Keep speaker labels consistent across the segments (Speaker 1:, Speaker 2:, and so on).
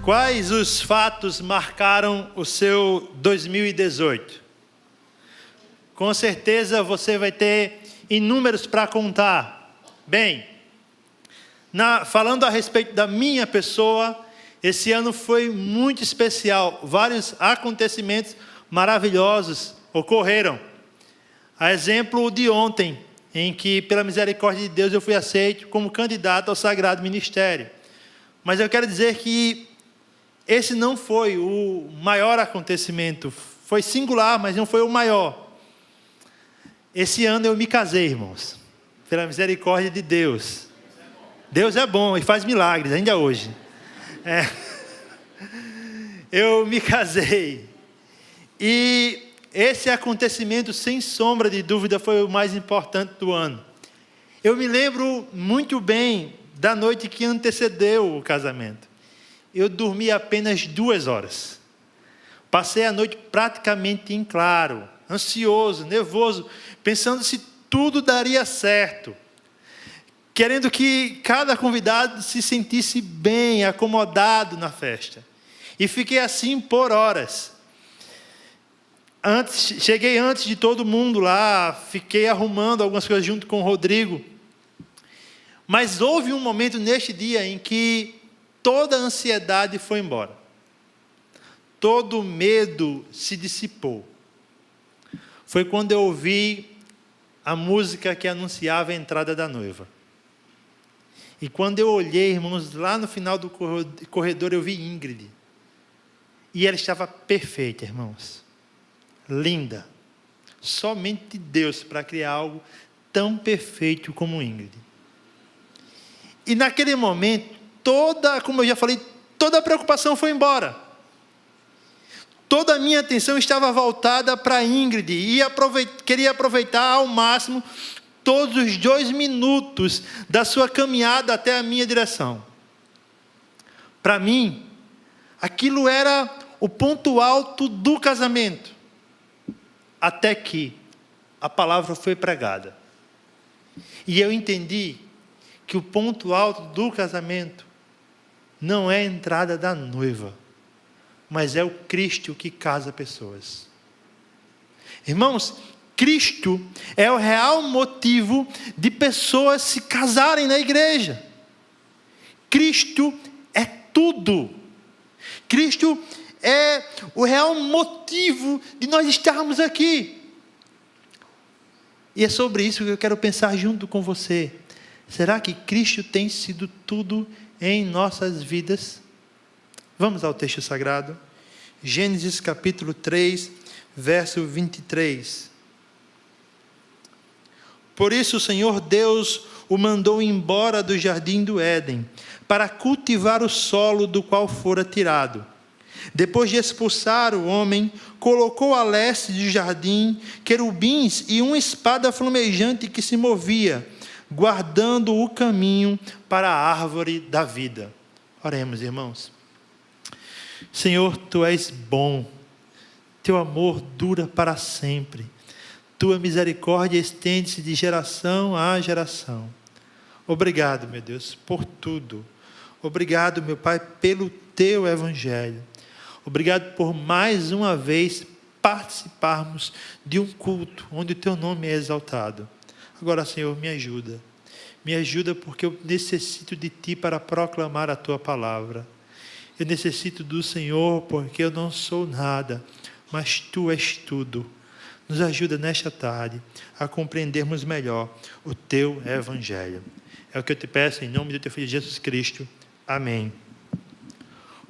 Speaker 1: Quais os fatos marcaram o seu 2018? Com certeza você vai ter inúmeros para contar. Bem, falando a respeito da minha pessoa, esse ano foi muito especial. Vários acontecimentos maravilhosos ocorreram. A exemplo de ontem, em que, pela misericórdia de Deus, eu fui aceito como candidato ao Sagrado Ministério. Mas eu quero dizer que esse não foi o maior acontecimento. Foi singular, mas não foi o maior. Esse ano eu me casei, irmãos, pela misericórdia de Deus. Deus é bom e faz milagres, ainda hoje. Eu me casei. E esse acontecimento, sem sombra de dúvida, foi o mais importante do ano. Eu me lembro muito bem da noite que antecedeu o casamento. Eu dormi apenas 2 horas. Passei a noite praticamente em claro, ansioso, nervoso, pensando se tudo daria certo. Querendo que cada convidado se sentisse bem, acomodado na festa. E fiquei assim por horas. Cheguei antes de todo mundo lá, fiquei arrumando algumas coisas junto com o Rodrigo. Mas houve um momento neste dia em que toda a ansiedade foi embora. Todo o medo se dissipou. Foi quando eu ouvi a música que anunciava a entrada da noiva. E quando eu olhei, irmãos, lá no final do corredor eu vi Ingrid. E ela estava perfeita, irmãos. Linda. Somente Deus para criar algo tão perfeito como Ingrid. E naquele momento, como eu já falei, toda a preocupação foi embora. Toda a minha atenção estava voltada para Ingrid e queria aproveitar ao máximo todos os 2 minutos da sua caminhada até a minha direção. Para mim, aquilo era o ponto alto do casamento. Até que a palavra foi pregada. E eu entendi que o ponto alto do casamento não é a entrada da noiva, mas é o Cristo que casa pessoas. Irmãos, Cristo é o real motivo de pessoas se casarem na igreja. Cristo é tudo. Cristo é o real motivo de nós estarmos aqui. E é sobre isso que eu quero pensar junto com você. Será que Cristo tem sido tudo em nossas vidas? Vamos ao texto sagrado. Gênesis capítulo 3, verso 23. Por isso o Senhor Deus o mandou embora do jardim do Éden, para cultivar o solo do qual fora tirado. Depois de expulsar o homem, colocou a leste do jardim querubins e uma espada flamejante que se movia, guardando o caminho para a árvore da vida. Oremos, irmãos. Senhor, Tu és bom, Teu amor dura para sempre, Tua misericórdia estende-se de geração a geração. Obrigado, meu Deus, por tudo. Obrigado, meu Pai, pelo Teu Evangelho. Obrigado por mais uma vez participarmos de um culto onde o Teu nome é exaltado. Agora, Senhor, me ajuda. Me ajuda porque eu necessito de Ti para proclamar a Tua palavra. Eu necessito do Senhor porque eu não sou nada, mas Tu és tudo. Nos ajuda nesta tarde a compreendermos melhor o Teu Evangelho. É o que eu te peço em nome do Teu Filho Jesus Cristo. Amém.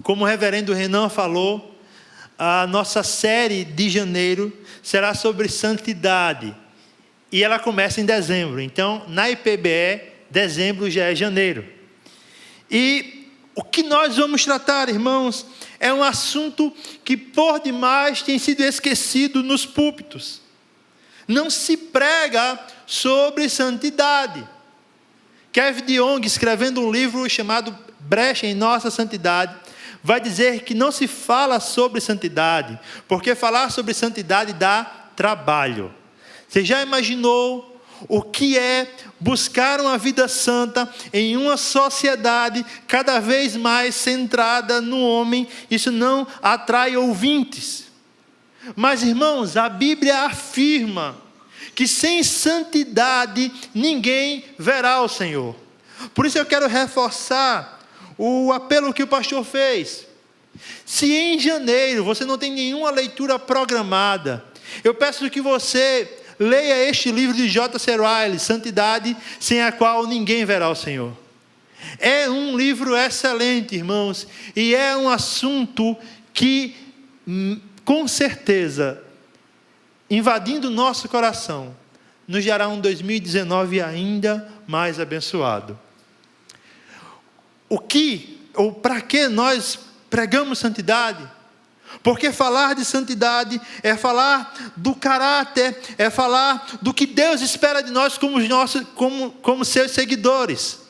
Speaker 1: Como o reverendo Renan falou, a nossa série de janeiro será sobre santidade. E ela começa em dezembro. Então, na IPBE, dezembro já é janeiro. E o que nós vamos tratar, irmãos, é um assunto que por demais tem sido esquecido nos púlpitos. Não se prega sobre santidade. Kevin DeYoung, escrevendo um livro chamado Brecha em Nossa Santidade, vai dizer que não se fala sobre santidade, porque falar sobre santidade dá trabalho. Você já imaginou o que é buscar uma vida santa em uma sociedade cada vez mais centrada no homem. Isso não atrai ouvintes. Mas, irmãos, a Bíblia afirma que sem santidade ninguém verá o Senhor. Por isso eu quero reforçar o apelo que o pastor fez. Se em janeiro você não tem nenhuma leitura programada, eu peço que você leia este livro de J.C. Ryle, Santidade, sem a qual ninguém verá o Senhor. É um livro excelente, irmãos, e é um assunto que, com certeza, invadindo o nosso coração, nos dará um 2019 ainda mais abençoado. Para que nós pregamos santidade? Porque falar de santidade é falar do caráter, é falar do que Deus espera de nós como seus seguidores.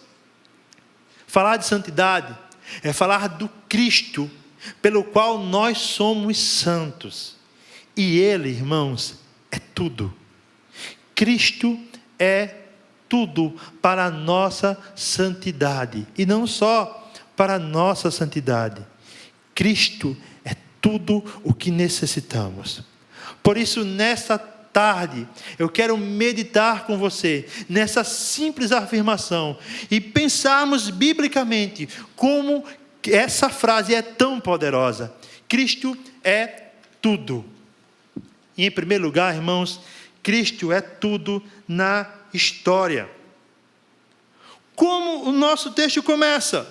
Speaker 1: Falar de santidade é falar do Cristo, pelo qual nós somos santos. E Ele, irmãos, é tudo. Cristo é tudo para a nossa santidade. E não só para a nossa santidade. Cristo é tudo o que necessitamos. Por isso, nesta tarde, eu quero meditar com você nessa simples afirmação e pensarmos biblicamente como essa frase é tão poderosa. Cristo é tudo. E em primeiro lugar, irmãos, Cristo é tudo na história. Como o nosso texto começa?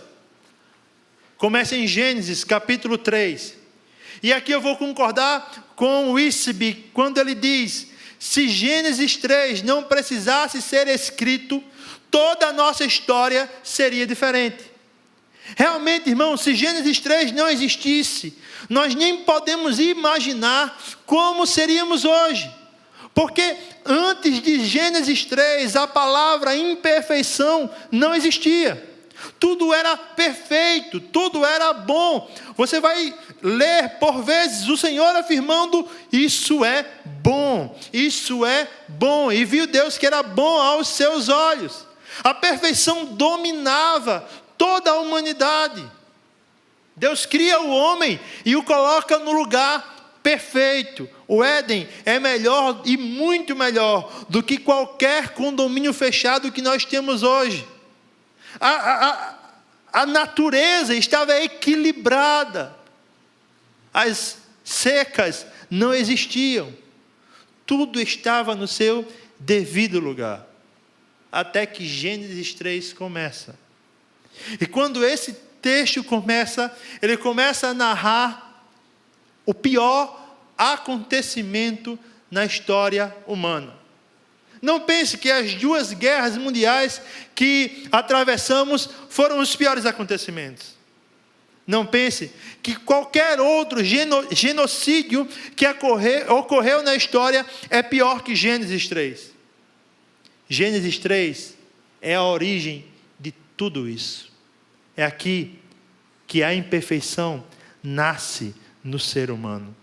Speaker 1: Começa em Gênesis capítulo 3. E aqui eu vou concordar com o Wisby quando ele diz: se Gênesis 3 não precisasse ser escrito, toda a nossa história seria diferente. Realmente, irmão, se Gênesis 3 não existisse, nós nem podemos imaginar como seríamos hoje. Porque antes de Gênesis 3, a palavra imperfeição não existia. Tudo era perfeito, tudo era bom. Você vai ler por vezes o Senhor afirmando: isso é bom, isso é bom. E viu Deus que era bom aos seus olhos. A perfeição dominava toda a humanidade. Deus cria o homem e o coloca no lugar perfeito. O Éden é melhor e muito melhor do que qualquer condomínio fechado que nós temos hoje. A natureza estava equilibrada. As secas não existiam. Tudo estava no seu devido lugar. Até que Gênesis 3 começa. E quando esse texto começa, ele começa a narrar o pior acontecimento na história humana. Não pense que as 2 guerras mundiais que atravessamos foram os piores acontecimentos. Não pense que qualquer outro genocídio que ocorreu na história é pior que Gênesis 3. Gênesis 3 é a origem de tudo isso. É aqui que a imperfeição nasce no ser humano.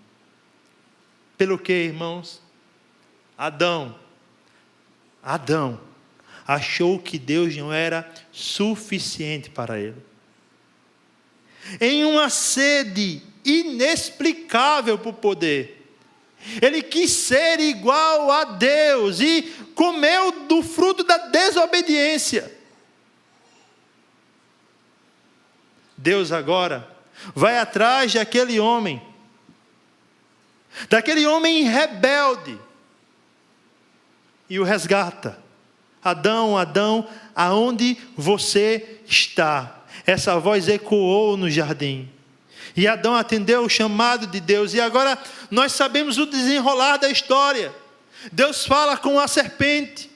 Speaker 1: Pelo que, irmãos? Adão achou que Deus não era suficiente para ele. Em uma sede inexplicável por poder, ele quis ser igual a Deus e comeu do fruto da desobediência. Deus agora vai atrás daquele homem rebelde, e o resgata. Adão, Adão, aonde você está? Essa voz ecoou no jardim. E Adão atendeu o chamado de Deus. E agora nós sabemos o desenrolar da história. Deus fala com a serpente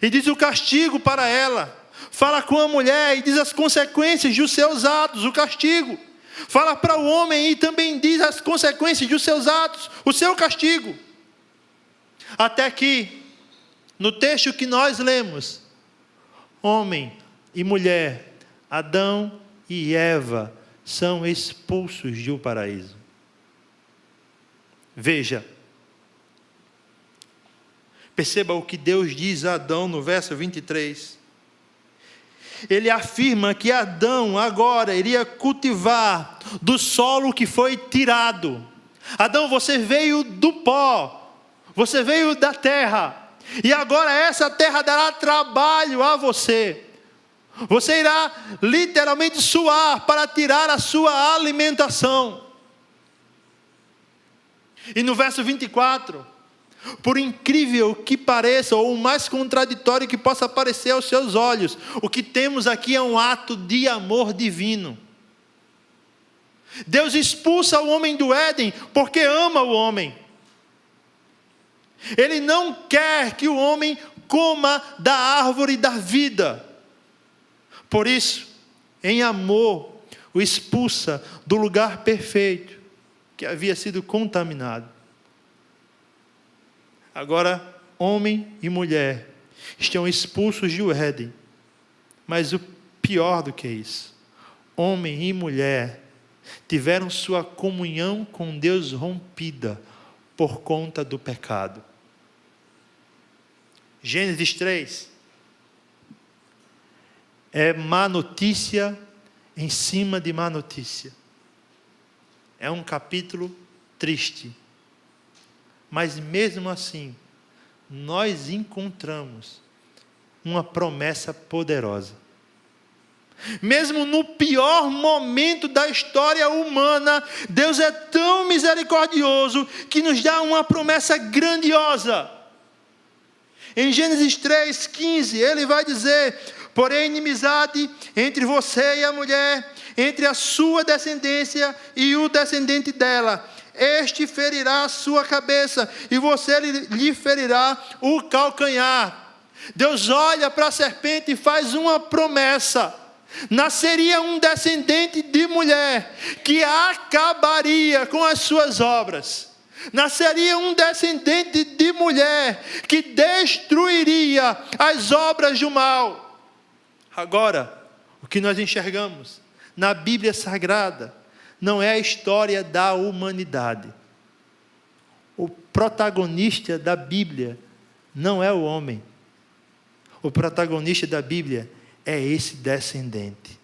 Speaker 1: e diz o castigo para ela. Fala com a mulher e diz as consequências dos seus atos, o castigo. Fala para o homem e também diz as consequências dos seus atos, o seu castigo. Até que, no texto que nós lemos, homem e mulher, Adão e Eva, são expulsos do paraíso. Veja, Perceba o que Deus diz a Adão no verso 23. Ele afirma que Adão agora iria cultivar do solo que foi tirado. Adão, você veio do pó, você veio da terra, e agora essa terra dará trabalho a você. Você irá literalmente suar para tirar a sua alimentação. E no verso 24, por incrível que pareça, ou o mais contraditório que possa parecer aos seus olhos, o que temos aqui é um ato de amor divino. Deus expulsa o homem do Éden porque ama o homem. Ele não quer que o homem coma da árvore da vida. Por isso, em amor, o expulsa do lugar perfeito que havia sido contaminado. Agora, homem e mulher estão expulsos do Éden. Mas o pior do que isso, homem e mulher tiveram sua comunhão com Deus rompida por conta do pecado. Gênesis 3 é má notícia em cima de má notícia. É um capítulo triste. Mas mesmo assim, nós encontramos uma promessa poderosa. Mesmo no pior momento da história humana, Deus é tão misericordioso que nos dá uma promessa grandiosa. Em Gênesis 3:15, ele vai dizer: porém, inimizade entre você e a mulher, entre a sua descendência e o descendente dela. Este ferirá a sua cabeça, e você lhe ferirá o calcanhar. Deus olha para a serpente e faz uma promessa. Nasceria um descendente de mulher, que acabaria com as suas obras. Nasceria um descendente de mulher, que destruiria as obras do mal. Agora, o que nós enxergamos na Bíblia Sagrada não é a história da humanidade. O protagonista da Bíblia não é o homem. O protagonista da Bíblia é esse descendente.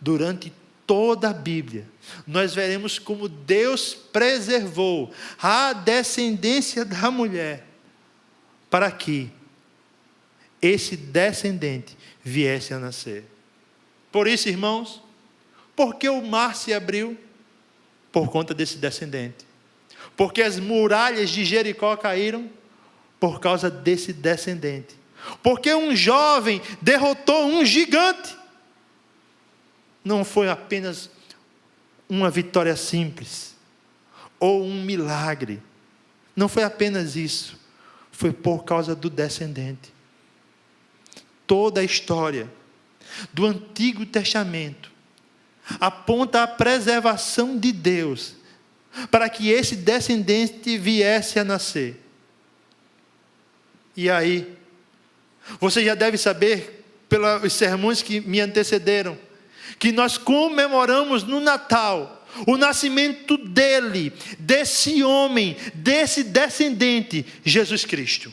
Speaker 1: Durante toda a Bíblia, nós veremos como Deus preservou a descendência da mulher para que esse descendente viesse a nascer. Por isso, irmãos, por que o mar se abriu? Por conta desse descendente. Porque as muralhas de Jericó caíram? Por causa desse descendente. Porque um jovem derrotou um gigante? Não foi apenas uma vitória simples, ou um milagre. Não foi apenas isso. Foi por causa do descendente. Toda a história do Antigo Testamento aponta a preservação de Deus para que esse descendente viesse a nascer. E aí, você já deve saber, pelos sermões que me antecederam, que nós comemoramos no Natal o nascimento dele, desse homem, desse descendente, Jesus Cristo.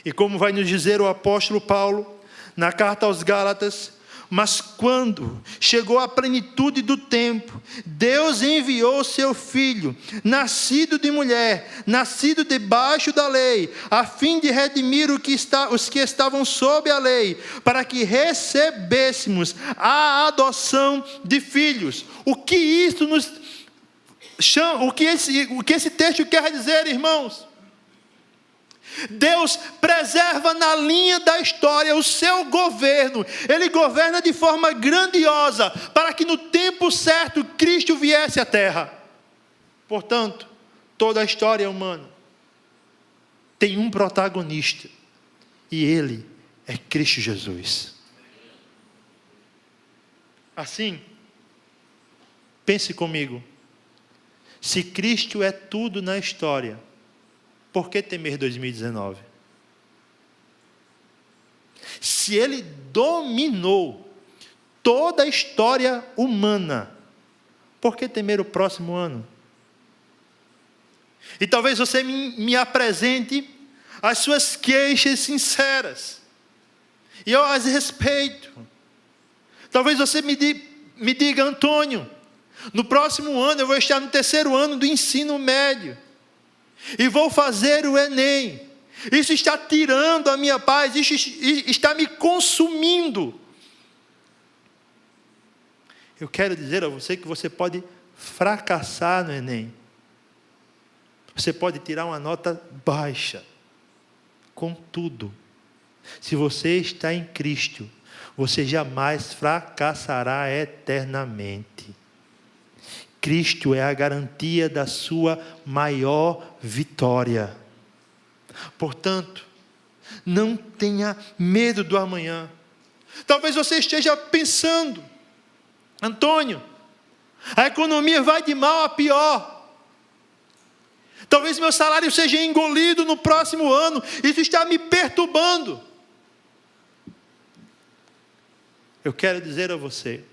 Speaker 1: E como vai nos dizer o apóstolo Paulo, na carta aos Gálatas: mas quando chegou a plenitude do tempo, Deus enviou seu Filho, nascido de mulher, nascido debaixo da lei, a fim de redimir os que estavam sob a lei, para que recebêssemos a adoção de filhos. O que isso nos chama, o que esse texto quer dizer, irmãos? Deus preserva na linha da história o seu governo. Ele governa de forma grandiosa, para que no tempo certo Cristo viesse à terra. Portanto, toda a história humana tem um protagonista, e ele é Cristo Jesus. Assim, pense comigo: se Cristo é tudo na história, por que temer 2019? Se ele dominou toda a história humana, por que temer o próximo ano? E talvez você me apresente as suas queixas sinceras. E eu as respeito. Talvez você me diga: Antônio, no próximo ano eu vou estar no 3º ano do ensino médio. E vou fazer o Enem. Isso está tirando a minha paz, isso está me consumindo. Eu quero dizer a você que você pode fracassar no Enem. Você pode tirar uma nota baixa. Contudo, se você está em Cristo, você jamais fracassará eternamente. Cristo é a garantia da sua maior vitória. Portanto, não tenha medo do amanhã. Talvez você esteja pensando: Antônio, a economia vai de mal a pior. Talvez meu salário seja engolido no próximo ano. Isso está me perturbando. Eu quero dizer a você: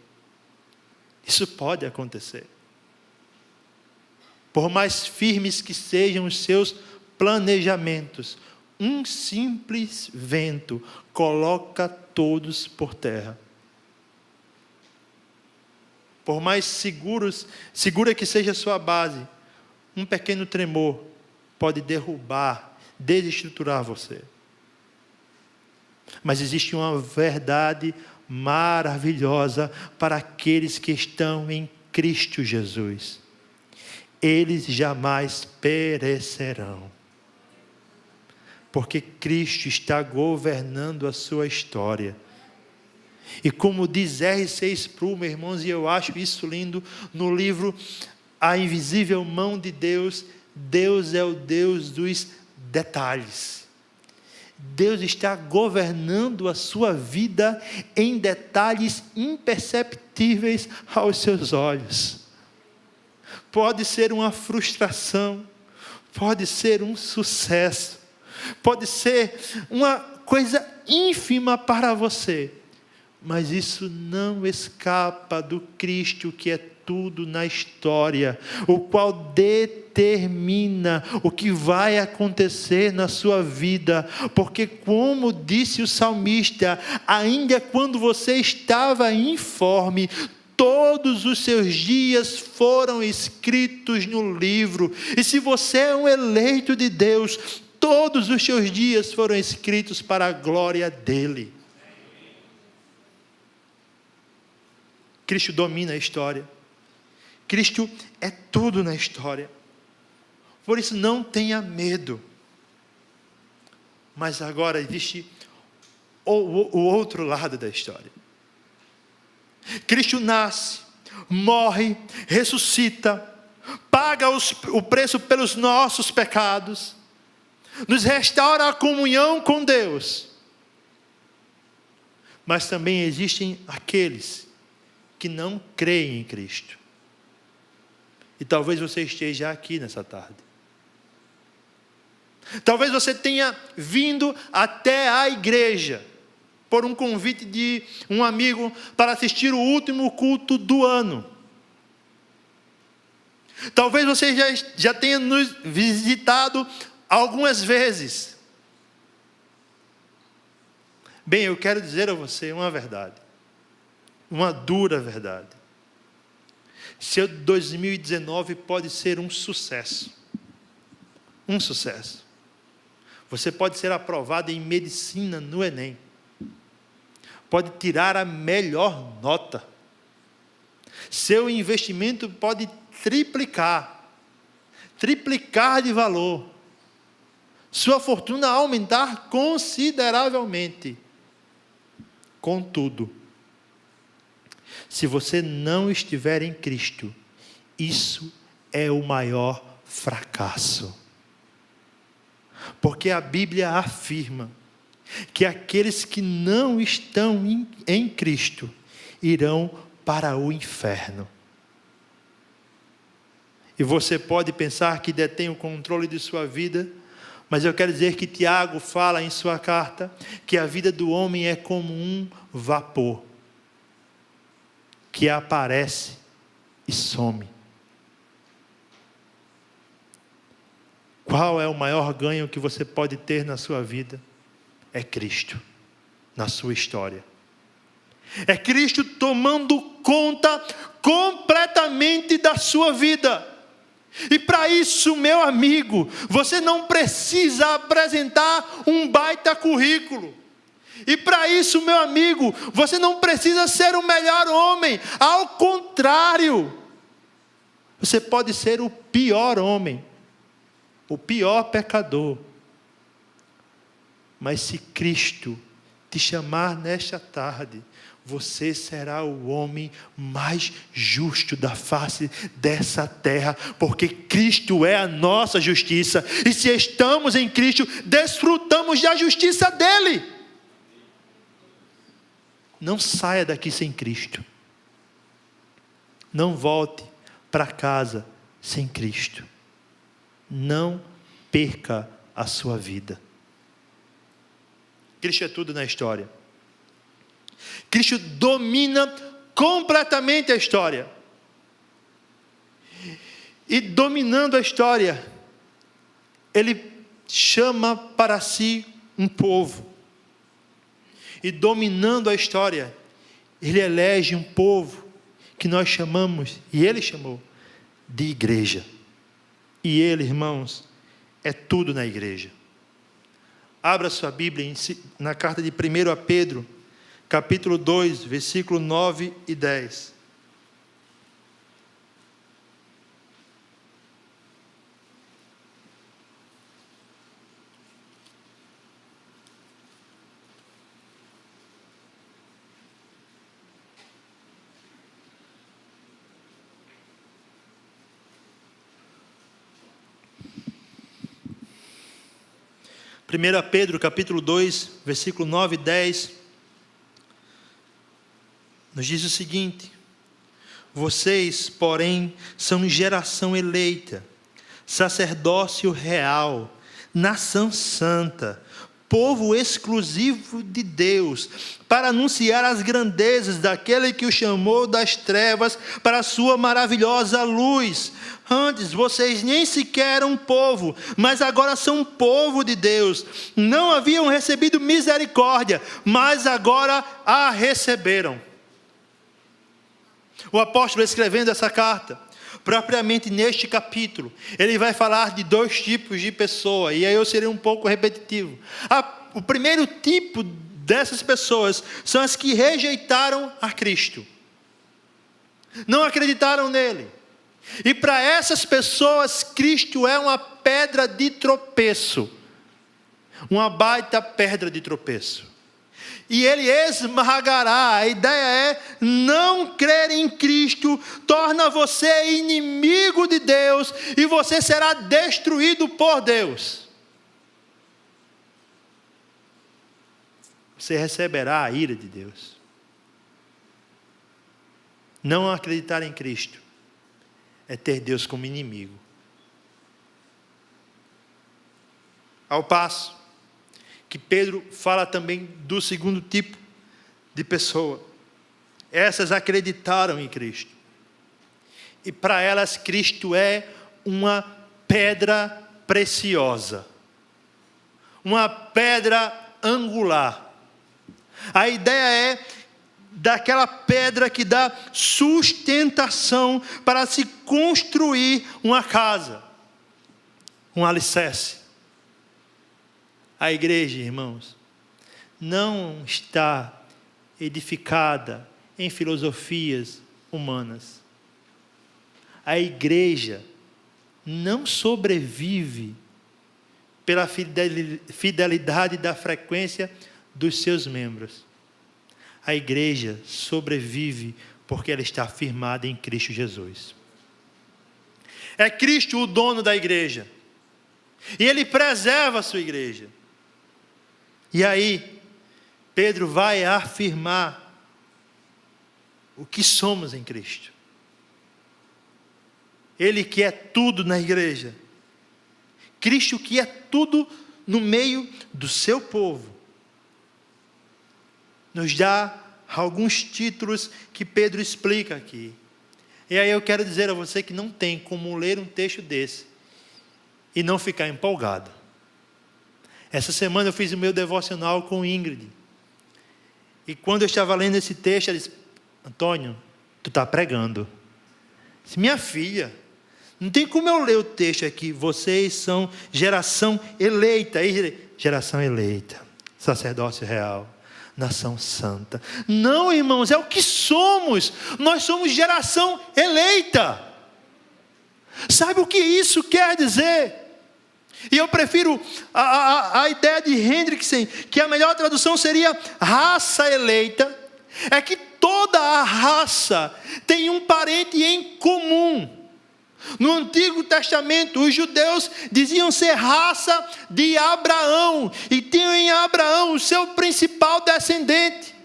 Speaker 1: isso pode acontecer. Por mais firmes que sejam os seus planejamentos, um simples vento coloca todos por terra. Por mais segura que seja a sua base, um pequeno tremor pode derrubar, desestruturar você. Mas existe uma verdade maravilhosa para aqueles que estão em Cristo Jesus: eles jamais perecerão, porque Cristo está governando a sua história. E como diz R.C. Sproul, meus irmãos, e eu acho isso lindo, no livro A Invisível Mão de Deus, Deus é o Deus dos detalhes. Deus está governando a sua vida em detalhes imperceptíveis aos seus olhos. Pode ser uma frustração, pode ser um sucesso, pode ser uma coisa ínfima para você, mas isso não escapa do Cristo que é tudo na história, o qual determina o que vai acontecer na sua vida, porque como disse o salmista, ainda quando você estava informe, todos os seus dias foram escritos no livro. E se você é um eleito de Deus, todos os seus dias foram escritos para a glória dele. Cristo domina a história. Cristo é tudo na história. Por isso não tenha medo. Mas agora existe o outro lado da história. Cristo nasce, morre, ressuscita, paga o preço pelos nossos pecados, nos restaura a comunhão com Deus. Mas também existem aqueles que não creem em Cristo. E talvez você esteja aqui nessa tarde. Talvez você tenha vindo até a igreja por um convite de um amigo para assistir o último culto do ano. Talvez você já tenha nos visitado algumas vezes. Bem, eu quero dizer a você uma verdade. Uma dura verdade. Seu 2019 pode ser um sucesso. Um sucesso. Você pode ser aprovado em medicina no Enem. Pode tirar a melhor nota. Seu investimento pode triplicar de valor. Sua fortuna aumentar consideravelmente. Contudo, se você não estiver em Cristo, isso é o maior fracasso. Porque a Bíblia afirma que aqueles que não estão em Cristo irão para o inferno. E você pode pensar que detém o controle de sua vida, mas eu quero dizer que Tiago fala em sua carta que a vida do homem é como um vapor que aparece e some. qual é o maior ganho que você pode ter na sua vida? É Cristo, na sua história. É Cristo tomando conta completamente da sua vida. E para isso, meu amigo, você não precisa apresentar um baita currículo. E para isso, meu amigo, você não precisa ser o melhor homem. Ao contrário, você pode ser o pior homem, o pior pecador. Mas se Cristo te chamar nesta tarde, você será o homem mais justo da face dessa terra, porque Cristo é a nossa justiça, e se estamos em Cristo, desfrutamos da justiça dele. Não saia daqui sem Cristo. Não volte para casa sem Cristo. Não perca a sua vida. Cristo é tudo na história. Cristo domina completamente a história. E dominando a história, Ele chama para si um povo. E dominando a história, Ele elege um povo que nós chamamos, e Ele chamou, de igreja. E Ele, irmãos, é tudo na igreja. Abra sua Bíblia na carta de 1 a Pedro, capítulo 2, versículo 9 e 10. Primeira Pedro, capítulo 2, versículo 9 e 10, nos diz o seguinte: vocês, porém, são geração eleita, sacerdócio real, nação santa, povo exclusivo de Deus, para anunciar as grandezas daquele que o chamou das trevas para a sua maravilhosa luz. Antes vocês nem sequer eram povo, mas agora são povo de Deus. Não haviam recebido misericórdia, mas agora a receberam. O apóstolo, escrevendo essa carta, propriamente neste capítulo, ele vai falar de dois tipos de pessoa, e aí eu serei um pouco repetitivo. O primeiro tipo dessas pessoas são as que rejeitaram a Cristo, não acreditaram nele. E para essas pessoas, Cristo é uma pedra de tropeço, uma baita pedra de tropeço. E Ele esmagará. A ideia é: não crer em Cristo torna você inimigo de Deus, e você será destruído por Deus. Você receberá a ira de Deus. Não acreditar em Cristo é ter Deus como inimigo. Ao passo que Pedro fala também do segundo tipo de pessoa. Essas acreditaram em Cristo. E para elas Cristo é uma pedra preciosa. Uma pedra angular. A ideia é daquela pedra que dá sustentação para se construir uma casa, um alicerce. A igreja, irmãos, não está edificada em filosofias humanas. A igreja não sobrevive pela fidelidade da frequência dos seus membros. A igreja sobrevive porque ela está firmada em Cristo Jesus. É Cristo o dono da igreja. E Ele preserva a sua igreja. E aí, Pedro vai afirmar o que somos em Cristo. Ele que é tudo na igreja. Cristo que é tudo no meio do seu povo. Nos dá alguns títulos que Pedro explica aqui. E aí eu quero dizer a você que não tem como ler um texto desse e não ficar empolgado. Essa semana eu fiz o meu devocional com Ingrid. E quando eu estava lendo esse texto, ela disse: Antônio, tu está pregando. Eu disse: minha filha, não tem como eu ler o texto aqui. Vocês são geração eleita. Geração eleita, sacerdócio real, nação santa. Não, irmãos, é o que somos. Nós somos geração eleita. Sabe o que isso quer dizer? E eu prefiro a ideia de Hendrickson, que a melhor tradução seria raça eleita. É que toda a raça tem um parente em comum. No Antigo Testamento, os judeus diziam ser raça de Abraão, e tinham em Abraão o seu principal descendente.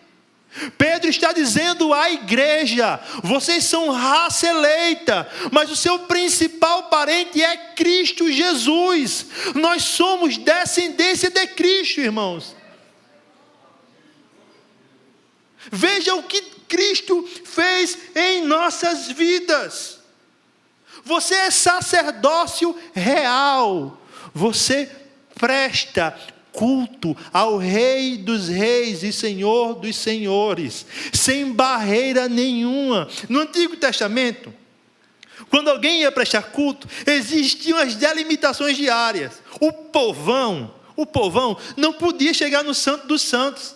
Speaker 1: Pedro está dizendo à igreja: vocês são raça eleita, mas o seu principal parente é Cristo Jesus. Nós somos descendência de Cristo, irmãos. Veja o que Cristo fez em nossas vidas. Você é sacerdócio real. Você presta culto ao Rei dos Reis e Senhor dos Senhores, sem barreira nenhuma. No Antigo Testamento, quando alguém ia prestar culto, existiam as delimitações diárias. O povão não podia chegar no Santo dos Santos.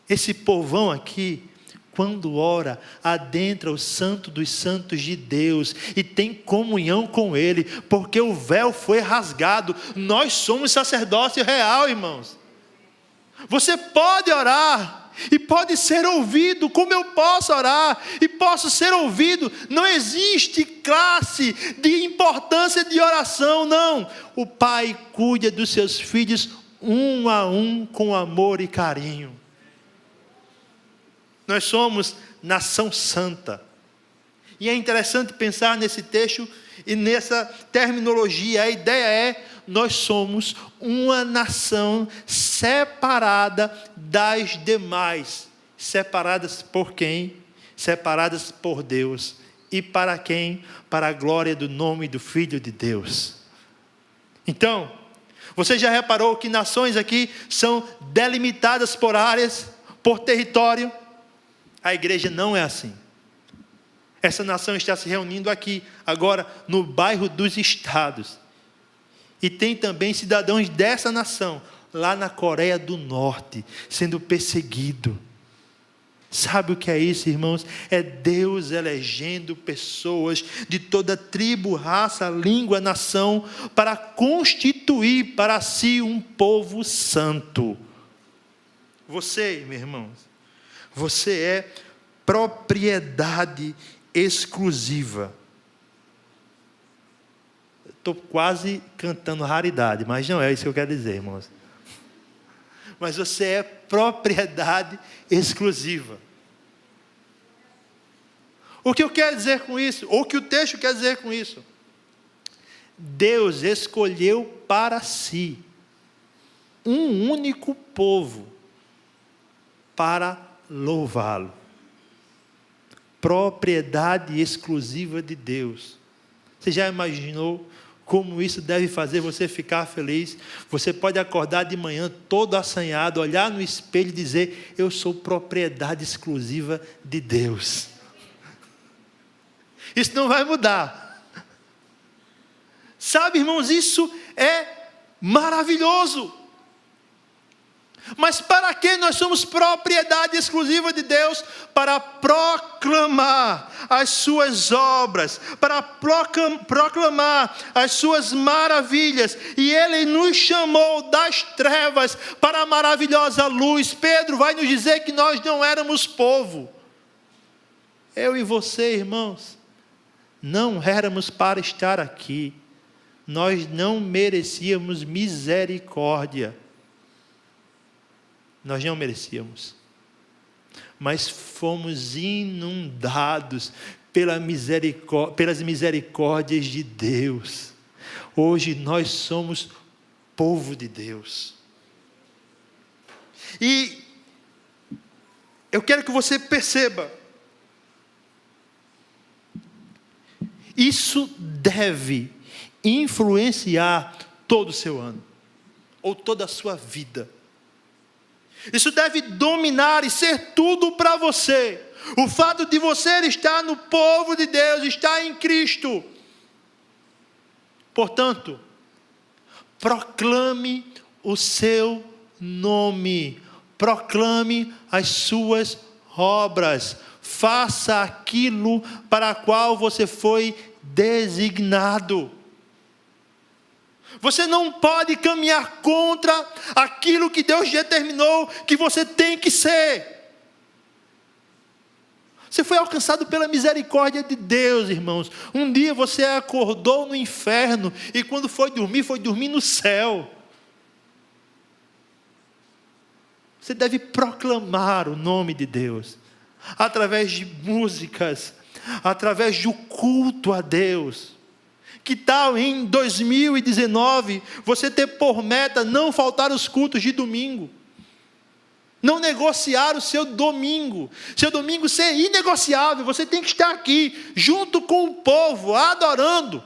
Speaker 1: Esse povão aqui, quando ora, adentra o Santo dos Santos de Deus e tem comunhão com Ele, porque o véu foi rasgado. Nós somos sacerdócio real, irmãos. Você pode orar e pode ser ouvido, como eu posso orar e posso ser ouvido. Não existe classe de importância de oração, não. O Pai cuida dos seus filhos um a um com amor e carinho. Nós somos nação santa. E é interessante pensar nesse texto e nessa terminologia. A ideia é: nós somos uma nação separada das demais. Separadas por quem? Separadas por Deus. E para quem? Para a glória do nome do Filho de Deus. Então, você já reparou que nações aqui são delimitadas por áreas, por território? A igreja não é assim. Essa nação está se reunindo aqui, agora, no bairro dos Estados. E tem também cidadãos dessa nação, lá na Coreia do Norte, sendo perseguido. Sabe o que é isso, irmãos? É Deus elegendo pessoas de toda tribo, raça, língua, nação, para constituir para si um povo santo. Você, meus irmãos, você é propriedade exclusiva. Estou quase cantando raridade, mas não é isso que eu quero dizer, irmãos. Mas você é propriedade exclusiva. O que eu quero dizer com isso? Ou o que o texto quer dizer com isso? Deus escolheu para si um único povo para louvá-lo. Propriedade exclusiva de Deus. Você já imaginou como isso deve fazer você ficar feliz? Você pode acordar de manhã todo assanhado, olhar no espelho e dizer: eu sou propriedade exclusiva de Deus. Isso não vai mudar. Sabe, irmãos, isso é maravilhoso. Mas para que nós somos propriedade exclusiva de Deus? Para proclamar as suas obras, para proclamar as suas maravilhas. E Ele nos chamou das trevas para a maravilhosa luz. Pedro vai nos dizer que nós não éramos povo. Eu e você, irmãos, não éramos para estar aqui. Nós não merecíamos misericórdia. Nós não merecíamos, mas fomos inundados pelas misericórdias de Deus. Hoje nós somos povo de Deus. E eu quero que você perceba, isso deve influenciar todo o seu ano, ou toda a sua vida. Isso deve dominar e ser tudo para você. O fato de você estar no povo de Deus, estar em Cristo. Portanto, proclame o seu nome, proclame as suas obras, faça aquilo para o qual você foi designado. Você não pode caminhar contra aquilo que Deus determinou que você tem que ser. Você foi alcançado pela misericórdia de Deus, irmãos. Um dia você acordou no inferno e quando foi dormir no céu. Você deve proclamar o nome de Deus, através de músicas, através do culto a Deus. Que tal em 2019, você ter por meta não faltar os cultos de domingo? Não negociar o seu domingo ser inegociável, você tem que estar aqui, junto com o povo, adorando.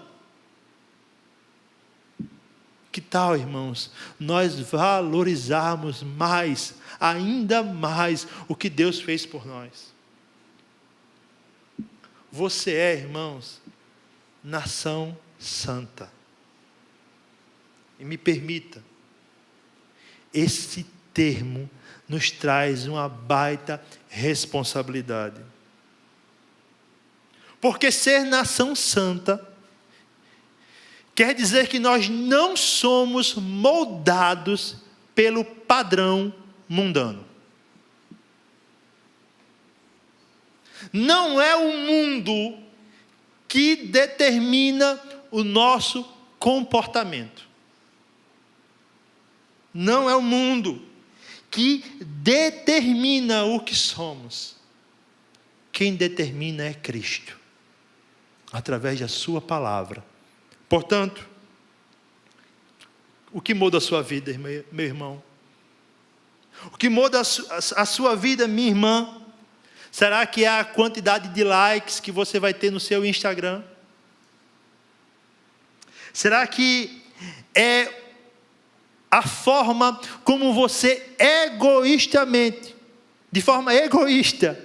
Speaker 1: Que tal, irmãos, nós valorizarmos mais, ainda mais, o que Deus fez por nós? Você é, irmãos, nação santa. E me permita, esse termo nos traz uma baita responsabilidade. Porque ser nação santa quer dizer que nós não somos moldados pelo padrão mundano. Não é o mundo que determina o nosso comportamento. Não é o mundo que determina o que somos. Quem determina é Cristo, através da sua palavra. Portanto, o que muda a sua vida, meu irmão? O que muda a sua vida, minha irmã? Será que é a quantidade de likes que você vai ter no seu Instagram? Será que é a forma como você egoístamente, de forma egoísta,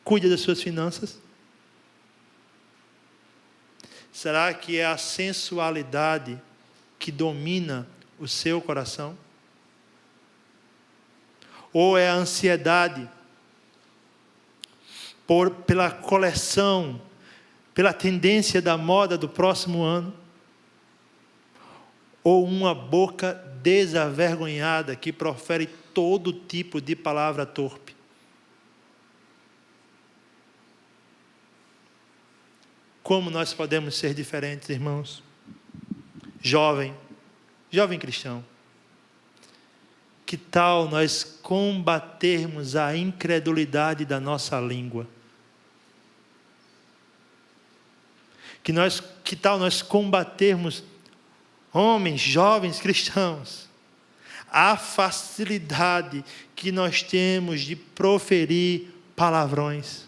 Speaker 1: cuida das suas finanças? Será que é a sensualidade que domina o seu coração? Ou é a ansiedade pela coleção, pela tendência da moda do próximo ano? Ou uma boca desavergonhada que profere todo tipo de palavra torpe? Como nós podemos ser diferentes, irmãos? Jovem cristão, que tal nós combatermos a incredulidade da nossa língua? Que tal nós combatermos, homens, jovens cristãos, a facilidade que nós temos de proferir palavrões?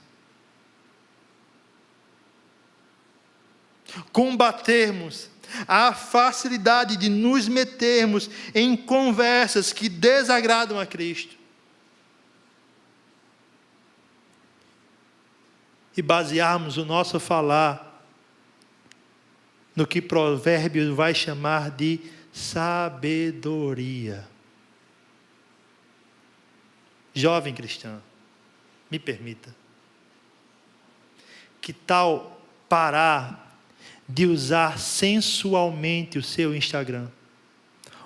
Speaker 1: Combatermos a facilidade de nos metermos em conversas que desagradam a Cristo. E basearmos o nosso falar no que Provérbios vai chamar de sabedoria. Jovem cristão, me permita. Que tal parar de usar sensualmente o seu Instagram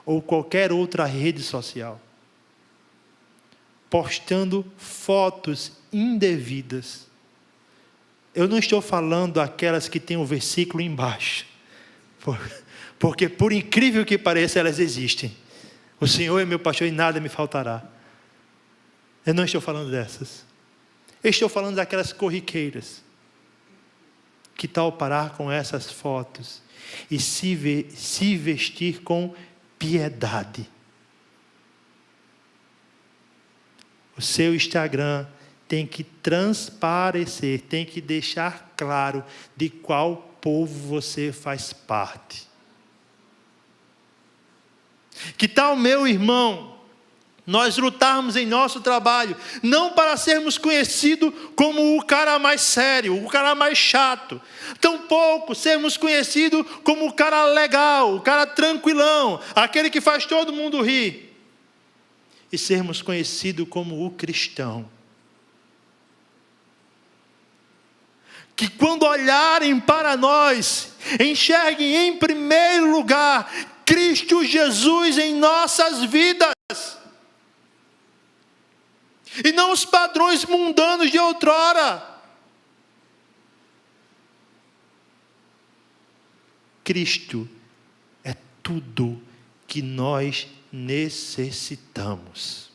Speaker 1: ou qualquer outra rede social, postando fotos indevidas? Eu não estou falando aquelas que tem o versículo embaixo, porque por incrível que pareça, elas existem. O Senhor é meu pastor e nada me faltará. Eu não estou falando dessas. Eu estou falando daquelas corriqueiras. Que tal parar com essas fotos e se vestir com piedade? O seu Instagram tem que transparecer, tem que deixar claro de qual povo você faz parte. Que tal, meu irmão, nós lutarmos em nosso trabalho, não para sermos conhecidos como o cara mais sério, o cara mais chato, tampouco sermos conhecidos como o cara legal, o cara tranquilão, aquele que faz todo mundo rir, e sermos conhecidos como o cristão. Que quando olharem para nós, enxerguem em primeiro lugar Cristo Jesus em nossas vidas. E não os padrões mundanos de outrora. Cristo é tudo que nós necessitamos.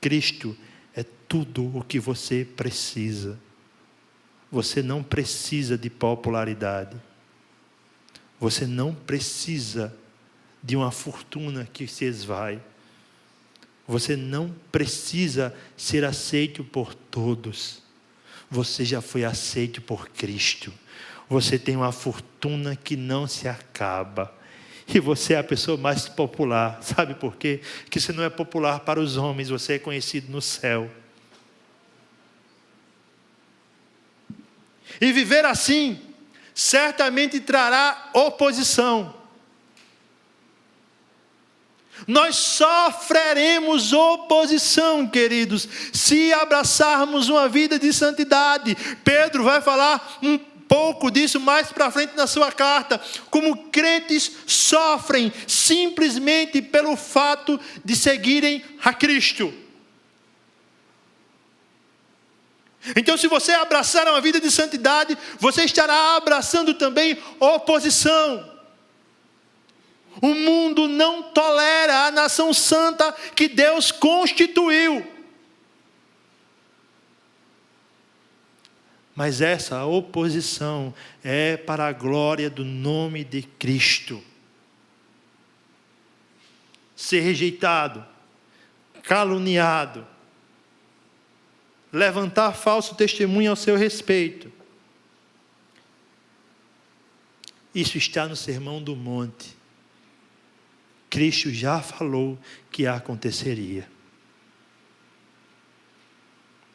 Speaker 1: Cristo é tudo o que você precisa. Você não precisa de popularidade. Você não precisa de uma fortuna que se esvai. Você não precisa ser aceito por todos. Você já foi aceito por Cristo. Você tem uma fortuna que não se acaba. E você é a pessoa mais popular. Sabe por quê? Porque você não é popular para os homens, você é conhecido no céu. E viver assim, certamente trará oposição. Nós sofreremos oposição, queridos, se abraçarmos uma vida de santidade. Pedro vai falar um pouco disso mais para frente na sua carta. Como crentes sofrem simplesmente pelo fato de seguirem a Cristo. Então, se você abraçar uma vida de santidade, você estará abraçando também oposição. O mundo não tolera a nação santa que Deus constituiu. Mas essa oposição é para a glória do nome de Cristo. Ser rejeitado, caluniado, levantar falso testemunho ao seu respeito. Isso está no Sermão do Monte. Cristo já falou que aconteceria.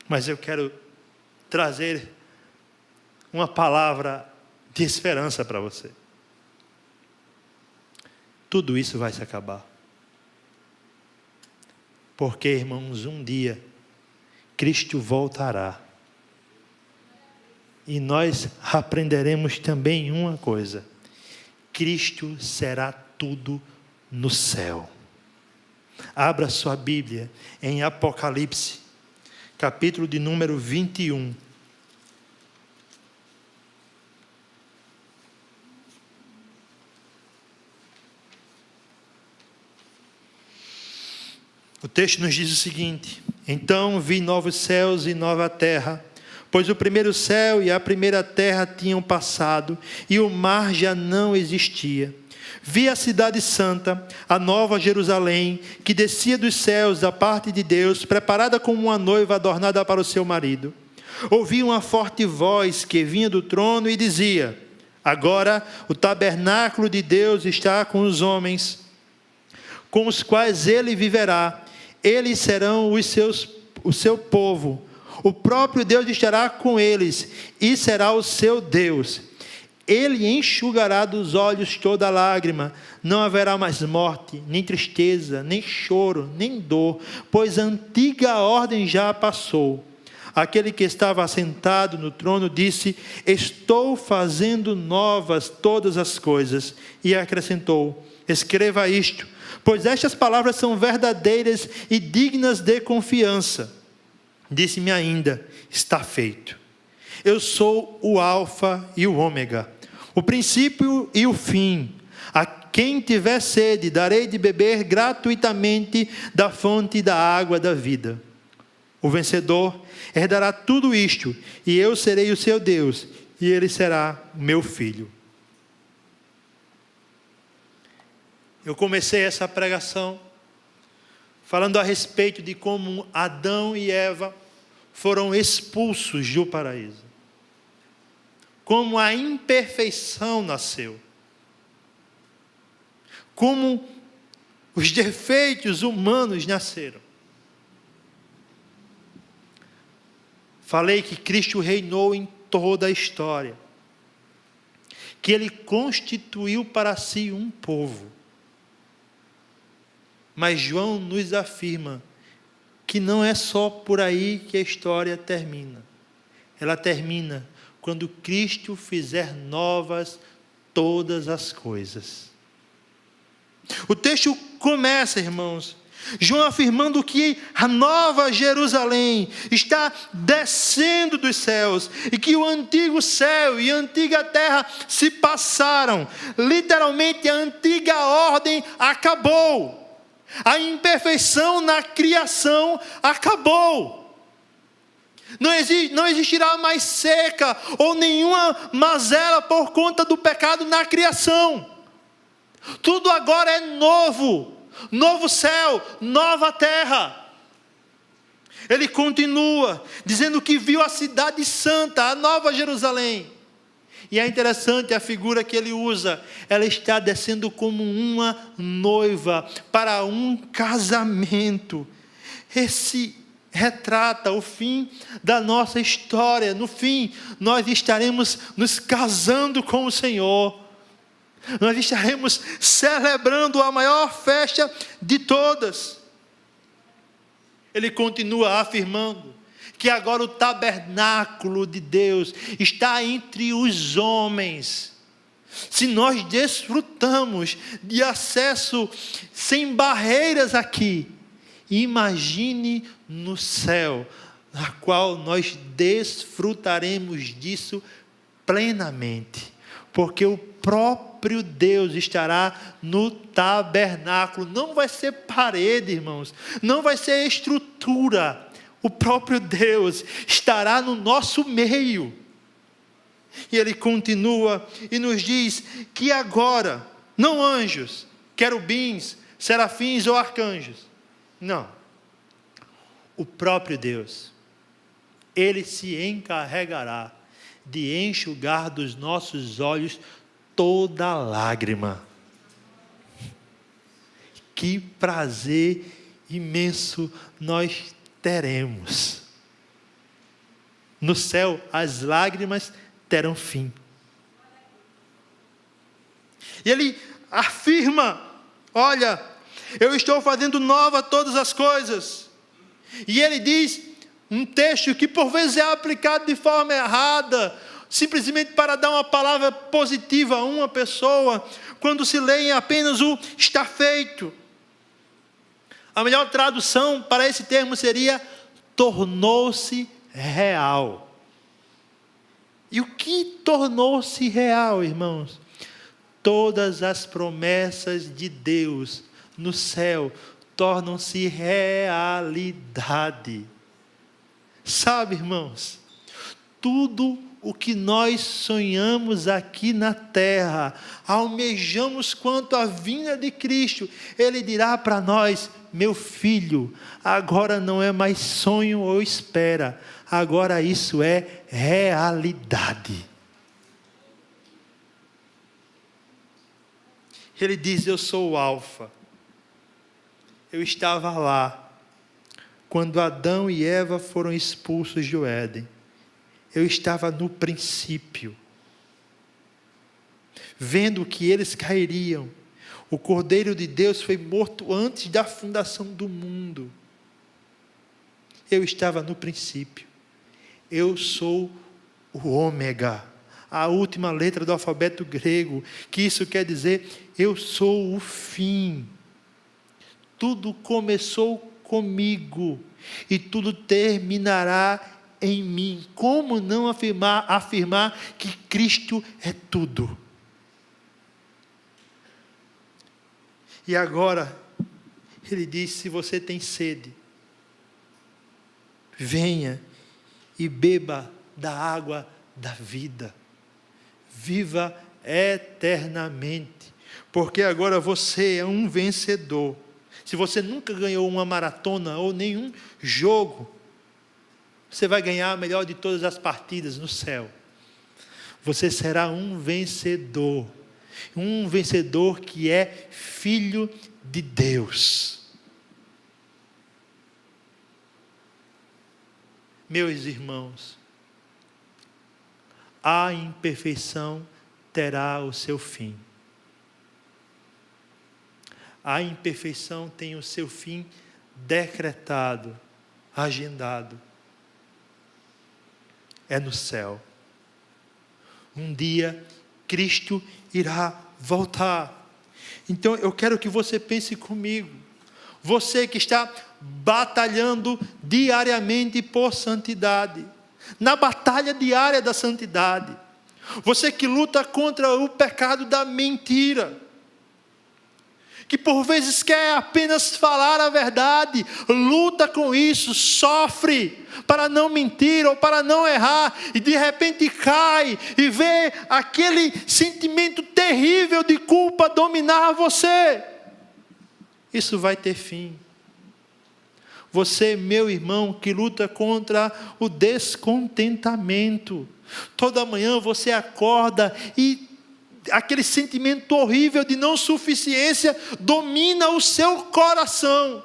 Speaker 1: Mas eu quero trazer uma palavra de esperança para você. Tudo isso vai se acabar. Porque, irmãos, um dia Cristo voltará. E nós aprenderemos também uma coisa: Cristo será tudo no céu. Abra sua Bíblia em Apocalipse, capítulo de número 21. O texto nos diz o seguinte: então vi novos céus e nova terra, pois o primeiro céu e a primeira terra tinham passado, e o mar já não existia. Vi a cidade santa, a nova Jerusalém, que descia dos céus da parte de Deus, preparada como uma noiva adornada para o seu marido. Ouvi uma forte voz que vinha do trono e dizia: agora o tabernáculo de Deus está com os homens, com os quais ele viverá. Eles serão o seu povo. O próprio Deus estará com eles e será o seu Deus. Ele enxugará dos olhos toda lágrima. Não haverá mais morte, nem tristeza, nem choro, nem dor, pois a antiga ordem já passou. Aquele que estava assentado no trono disse: estou fazendo novas todas as coisas. E acrescentou: escreva isto, pois estas palavras são verdadeiras e dignas de confiança. Disse-me ainda: está feito. Eu sou o Alfa e o Ômega, o princípio e o fim. A quem tiver sede, darei de beber gratuitamente da fonte da água da vida. O vencedor herdará tudo isto, e eu serei o seu Deus, e ele será meu filho. Eu comecei essa pregação falando a respeito de como Adão e Eva foram expulsos do paraíso. Como a imperfeição nasceu. Como os defeitos humanos nasceram. Falei que Cristo reinou em toda a história. Que Ele constituiu para si um povo. Mas João nos afirma que não é só por aí que a história termina. Ela termina quando Cristo fizer novas todas as coisas. O texto começa, irmãos, João afirmando que a nova Jerusalém está descendo dos céus e que o antigo céu e a antiga terra se passaram. Literalmente a antiga ordem acabou. A imperfeição na criação acabou. Não existirá mais seca ou nenhuma mazela por conta do pecado na criação. Tudo agora é novo. Novo céu, nova terra. Ele continua dizendo que viu a cidade santa, a nova Jerusalém. E é interessante a figura que ele usa. Ela está descendo como uma noiva para um casamento. Esse retrata o fim da nossa história. No fim, nós estaremos nos casando com o Senhor. Nós estaremos celebrando a maior festa de todas. Ele continua afirmando que agora o tabernáculo de Deus está entre os homens. Se nós desfrutamos de acesso sem barreiras aqui, imagine no céu, na qual nós desfrutaremos disso plenamente, porque o próprio Deus estará no tabernáculo. Não vai ser parede, irmãos, não vai ser estrutura. O próprio Deus estará no nosso meio. E ele continua e nos diz que agora, não anjos, querubins, serafins ou arcanjos, não. O próprio Deus, Ele se encarregará de enxugar dos nossos olhos toda lágrima. Que prazer imenso nós teremos. No céu, as lágrimas terão fim. E ele afirma: olha, eu estou fazendo nova todas as coisas. E ele diz, um texto que por vezes é aplicado de forma errada, simplesmente para dar uma palavra positiva a uma pessoa, quando se lê apenas o está feito. A melhor tradução para esse termo seria tornou-se real. E o que tornou-se real, irmãos? Todas as promessas de Deus no céu tornam-se realidade. Sabe, irmãos, tudo o que nós sonhamos aqui na terra, almejamos quanto à vinda de Cristo, Ele dirá para nós: meu filho, agora não é mais sonho ou espera, agora isso é realidade. Ele diz: eu sou o Alfa. Eu estava lá, quando Adão e Eva foram expulsos do Éden. Eu estava no princípio, vendo que eles cairiam. O Cordeiro de Deus foi morto antes da fundação do mundo. Eu estava no princípio. Eu sou o ômega, a última letra do alfabeto grego, que isso quer dizer, eu sou o fim. Tudo começou comigo e tudo terminará em mim. Como não afirmar que Cristo é tudo? E agora, ele diz: se você tem sede, venha e beba da água da vida. Viva eternamente, porque agora você é um vencedor. Se você nunca ganhou uma maratona ou nenhum jogo, você vai ganhar a melhor de todas as partidas no céu. Você será um vencedor que é filho de Deus. Meus irmãos, a imperfeição terá o seu fim. A imperfeição tem o seu fim decretado, agendado. É no céu. Um dia, Cristo irá voltar. Então, eu quero que você pense comigo. Você que está batalhando diariamente por santidade. Na batalha diária da santidade. Você que luta contra o pecado da mentira. Que por vezes quer apenas falar a verdade, luta com isso, sofre para não mentir ou para não errar, e de repente cai e vê aquele sentimento terrível de culpa dominar você. Isso vai ter fim. Você, meu irmão, que luta contra o descontentamento, toda manhã você acorda e aquele sentimento horrível de não suficiência domina o seu coração.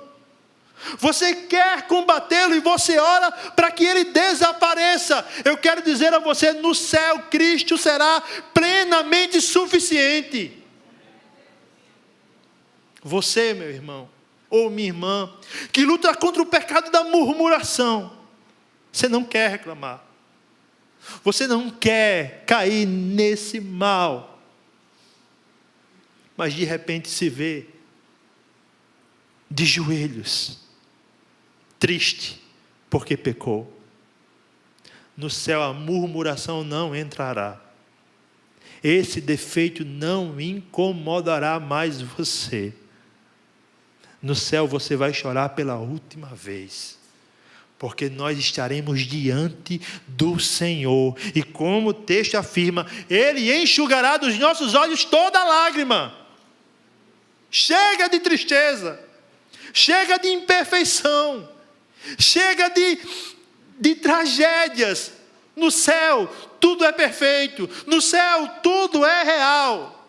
Speaker 1: Você quer combatê-lo e você ora para que ele desapareça. Eu quero dizer a você, no céu Cristo será plenamente suficiente. Você, meu irmão, ou minha irmã, que luta contra o pecado da murmuração, você não quer reclamar. Você não quer cair nesse mal. Mas de repente se vê de joelhos, triste, porque pecou. No céu a murmuração não entrará. Esse defeito não incomodará mais você. No céu você vai chorar pela última vez. Porque nós estaremos diante do Senhor. E como o texto afirma, Ele enxugará dos nossos olhos toda lágrima. Chega de tristeza, chega de imperfeição, chega de tragédias. No céu tudo é perfeito, no céu tudo é real.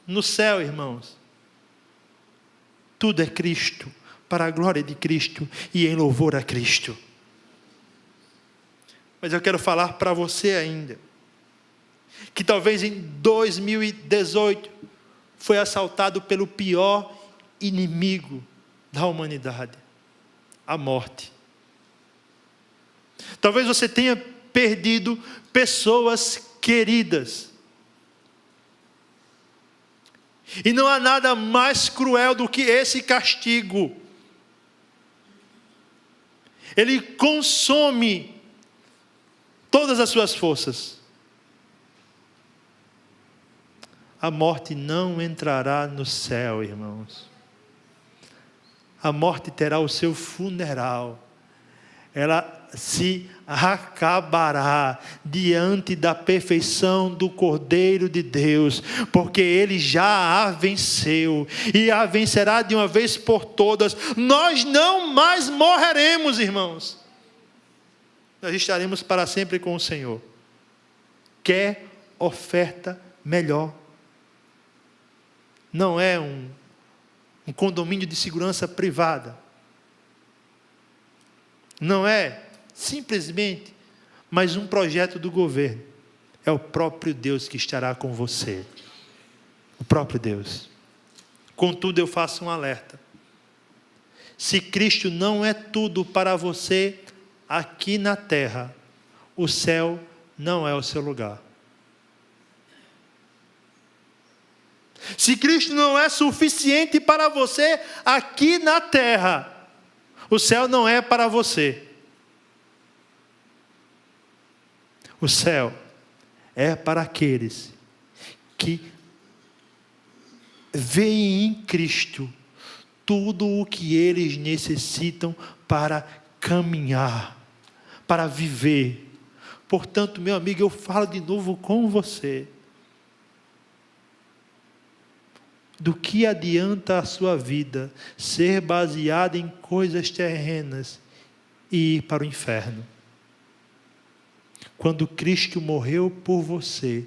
Speaker 1: No céu, irmãos, tudo é Cristo, para a glória de Cristo e em louvor a Cristo. Mas eu quero falar para você ainda, que talvez em 2018, foi assaltado pelo pior inimigo da humanidade, a morte. Talvez você tenha perdido pessoas queridas. E não há nada mais cruel do que esse castigo. Ele consome todas as suas forças. A morte não entrará no céu, irmãos. A morte terá o seu funeral. Ela se acabará diante da perfeição do Cordeiro de Deus, porque Ele já a venceu e a vencerá de uma vez por todas. Nós não mais morreremos, irmãos. Nós estaremos para sempre com o Senhor. Quer oferta melhor? Não é um condomínio de segurança privada. Não é simplesmente mais um projeto do governo. É o próprio Deus que estará com você. O próprio Deus. Contudo, eu faço um alerta. Se Cristo não é tudo para você aqui na terra, o céu não é o seu lugar. Se Cristo não é suficiente para você aqui na terra, o céu não é para você. O céu é para aqueles que veem em Cristo tudo o que eles necessitam para caminhar, para viver. Portanto, meu amigo, eu falo de novo com você. do que adianta a sua vida ser baseada em coisas terrenas e ir para o inferno? Quando Cristo morreu por você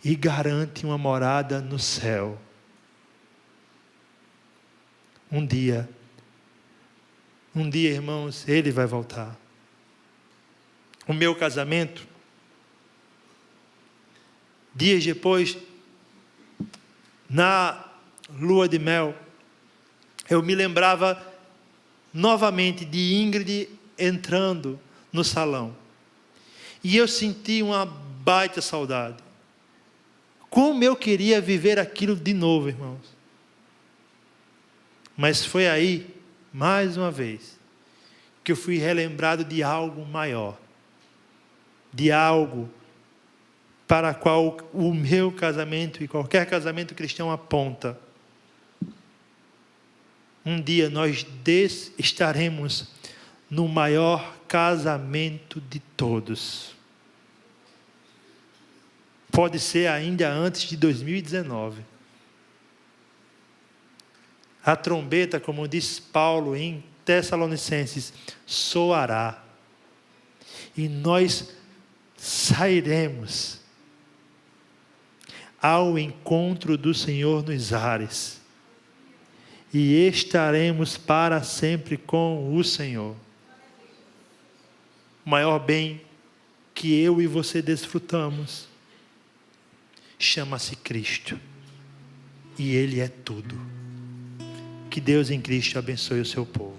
Speaker 1: e garante uma morada no céu. Um dia, irmãos, Ele vai voltar. O meu casamento, dias depois, na lua de mel, eu me lembrava novamente de Ingrid entrando no salão. E eu senti uma baita saudade. Como eu queria viver aquilo de novo, irmãos. Mas foi aí, mais uma vez, que eu fui relembrado de algo maior. De algo para qual o meu casamento e qualquer casamento cristão aponta. Um dia nós estaremos no maior casamento de todos. Pode ser ainda antes de 2019. A trombeta, como diz Paulo em Tessalonicenses, soará. E nós sairemos ao encontro do Senhor nos ares. E estaremos para sempre com o Senhor. O maior bem que eu e você desfrutamos chama-se Cristo. E Ele é tudo. Que Deus em Cristo abençoe o seu povo.